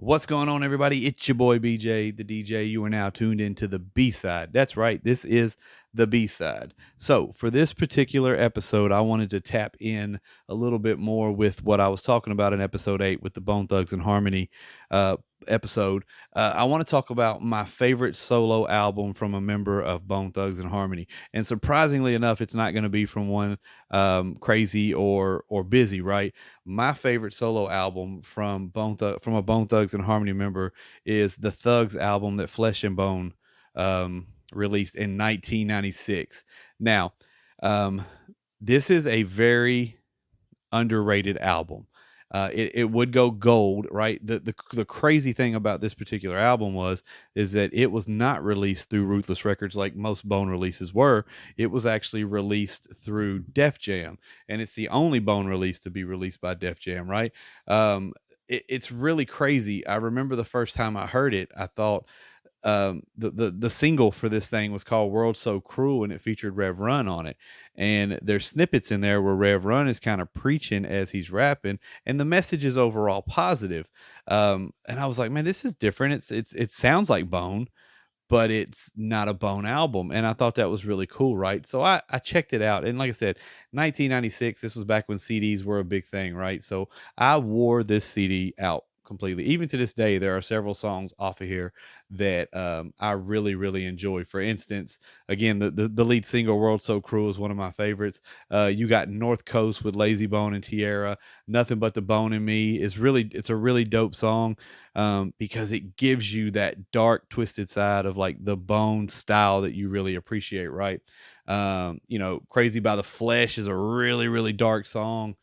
What's going on, everybody? It's your boy BJ, the DJ. You are now tuned into the B-side. That's right. This is the B-side. So for this particular episode, I wanted to tap in a little bit more with what I was talking about in episode 8 with the Bone Thugs and Harmony episode. I want to talk about my favorite solo album from a member of Bone Thugs and Harmony. And surprisingly enough, it's not going to be from one Crazy or Busy, right? My favorite solo album from a Bone Thugs and Harmony member is the Thugs album that Flesh and Bone released in 1996. Now, this is a very underrated album. It would go gold, right? The crazy thing about this particular album is that it was not released through Ruthless Records like most Bone releases were. It was actually released through Def Jam, and it's the only Bone release to be released by Def Jam, right? It's really crazy. I remember the first time I heard it, I thought the single for this thing was called World So Cruel, and it featured Rev Run on it. And there's snippets in there where Rev Run is kind of preaching as he's rapping, and the message is overall positive. And I was like, man, this is different. It sounds like Bone, but it's not a Bone album. And I thought that was really cool, right? So I checked it out. And like I said, 1996, this was back when CDs were a big thing, right? So I wore this CD out completely. Even to this day, there are several songs off of here that I really, really enjoy. For instance, again, the lead single "World So Cruel" is one of my favorites. You got North Coast with Lazy Bone and Tierra. Nothing But the Bone in Me is it's a really dope song because it gives you that dark, twisted side of like the Bone style that you really appreciate, right? Crazy by the Flesh is a really, really dark song.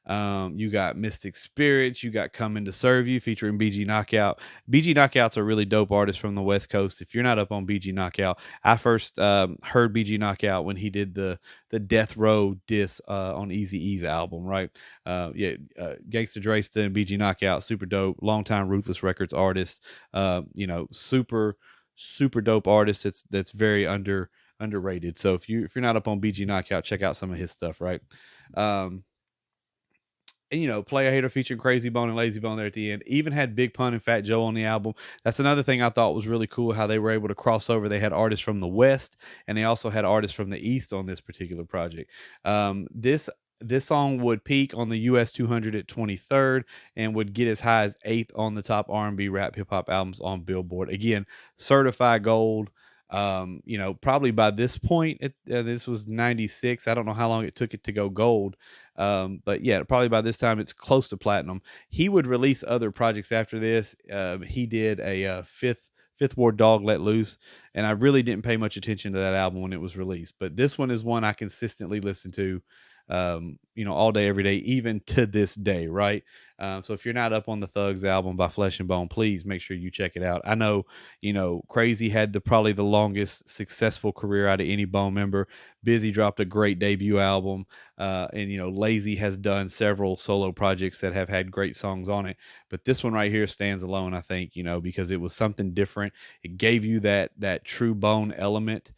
You got Mystic Spirits, you got Coming to Serve You featuring BG Knockout. BG Knockout's a really dope artist from the West Coast. If you're not up on BG Knockout, I first heard BG Knockout when he did the Death Row diss on Eazy-E's album, right? Gangsta Dresta and BG Knockout, super dope, longtime Ruthless Records artist. Super dope artist. That's very underrated. So if you're not up on BG Knockout, check out some of his stuff, right? And Player Hater featuring Crazy Bone and Lazy Bone there at the end. Even had Big Pun and Fat Joe on the album. That's another thing I thought was really cool, how they were able to cross over. They had artists from the West, and they also had artists from the East on this particular project. This song would peak on the US 200 at 23rd and would get as high as 8th on the top R&B rap hip hop albums on Billboard. Again, certified gold. Probably by this point, this was 96. I don't know how long it took it to go gold. But yeah, probably by this time it's close to platinum. He would release other projects after this. He did a Fifth Ward Dog Let Loose, and I really didn't pay much attention to that album when it was released. But this one is one I consistently listen to, all day, every day, even to this day, right? So if you're not up on the Thugs album by Flesh and Bone, please make sure you check it out. I know, Crazy had probably the longest successful career out of any Bone member. Busy dropped a great debut album, and Lazy has done several solo projects that have had great songs on it. But this one right here stands alone, I think, because it was something different. It gave you that true Bone element.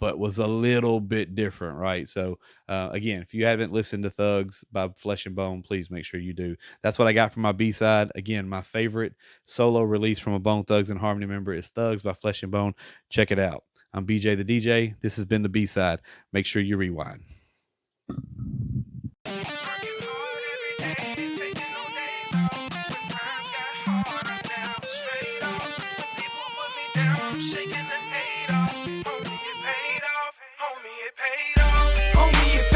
But was a little bit different, right? So, again, if you haven't listened to Thugs by Flesh and Bone, please make sure you do. That's what I got from my B-side. Again, my favorite solo release from a Bone Thugs and Harmony member is Thugs by Flesh and Bone. Check it out. I'm BJ the DJ. This has been the B-side. Make sure you rewind. Homie, it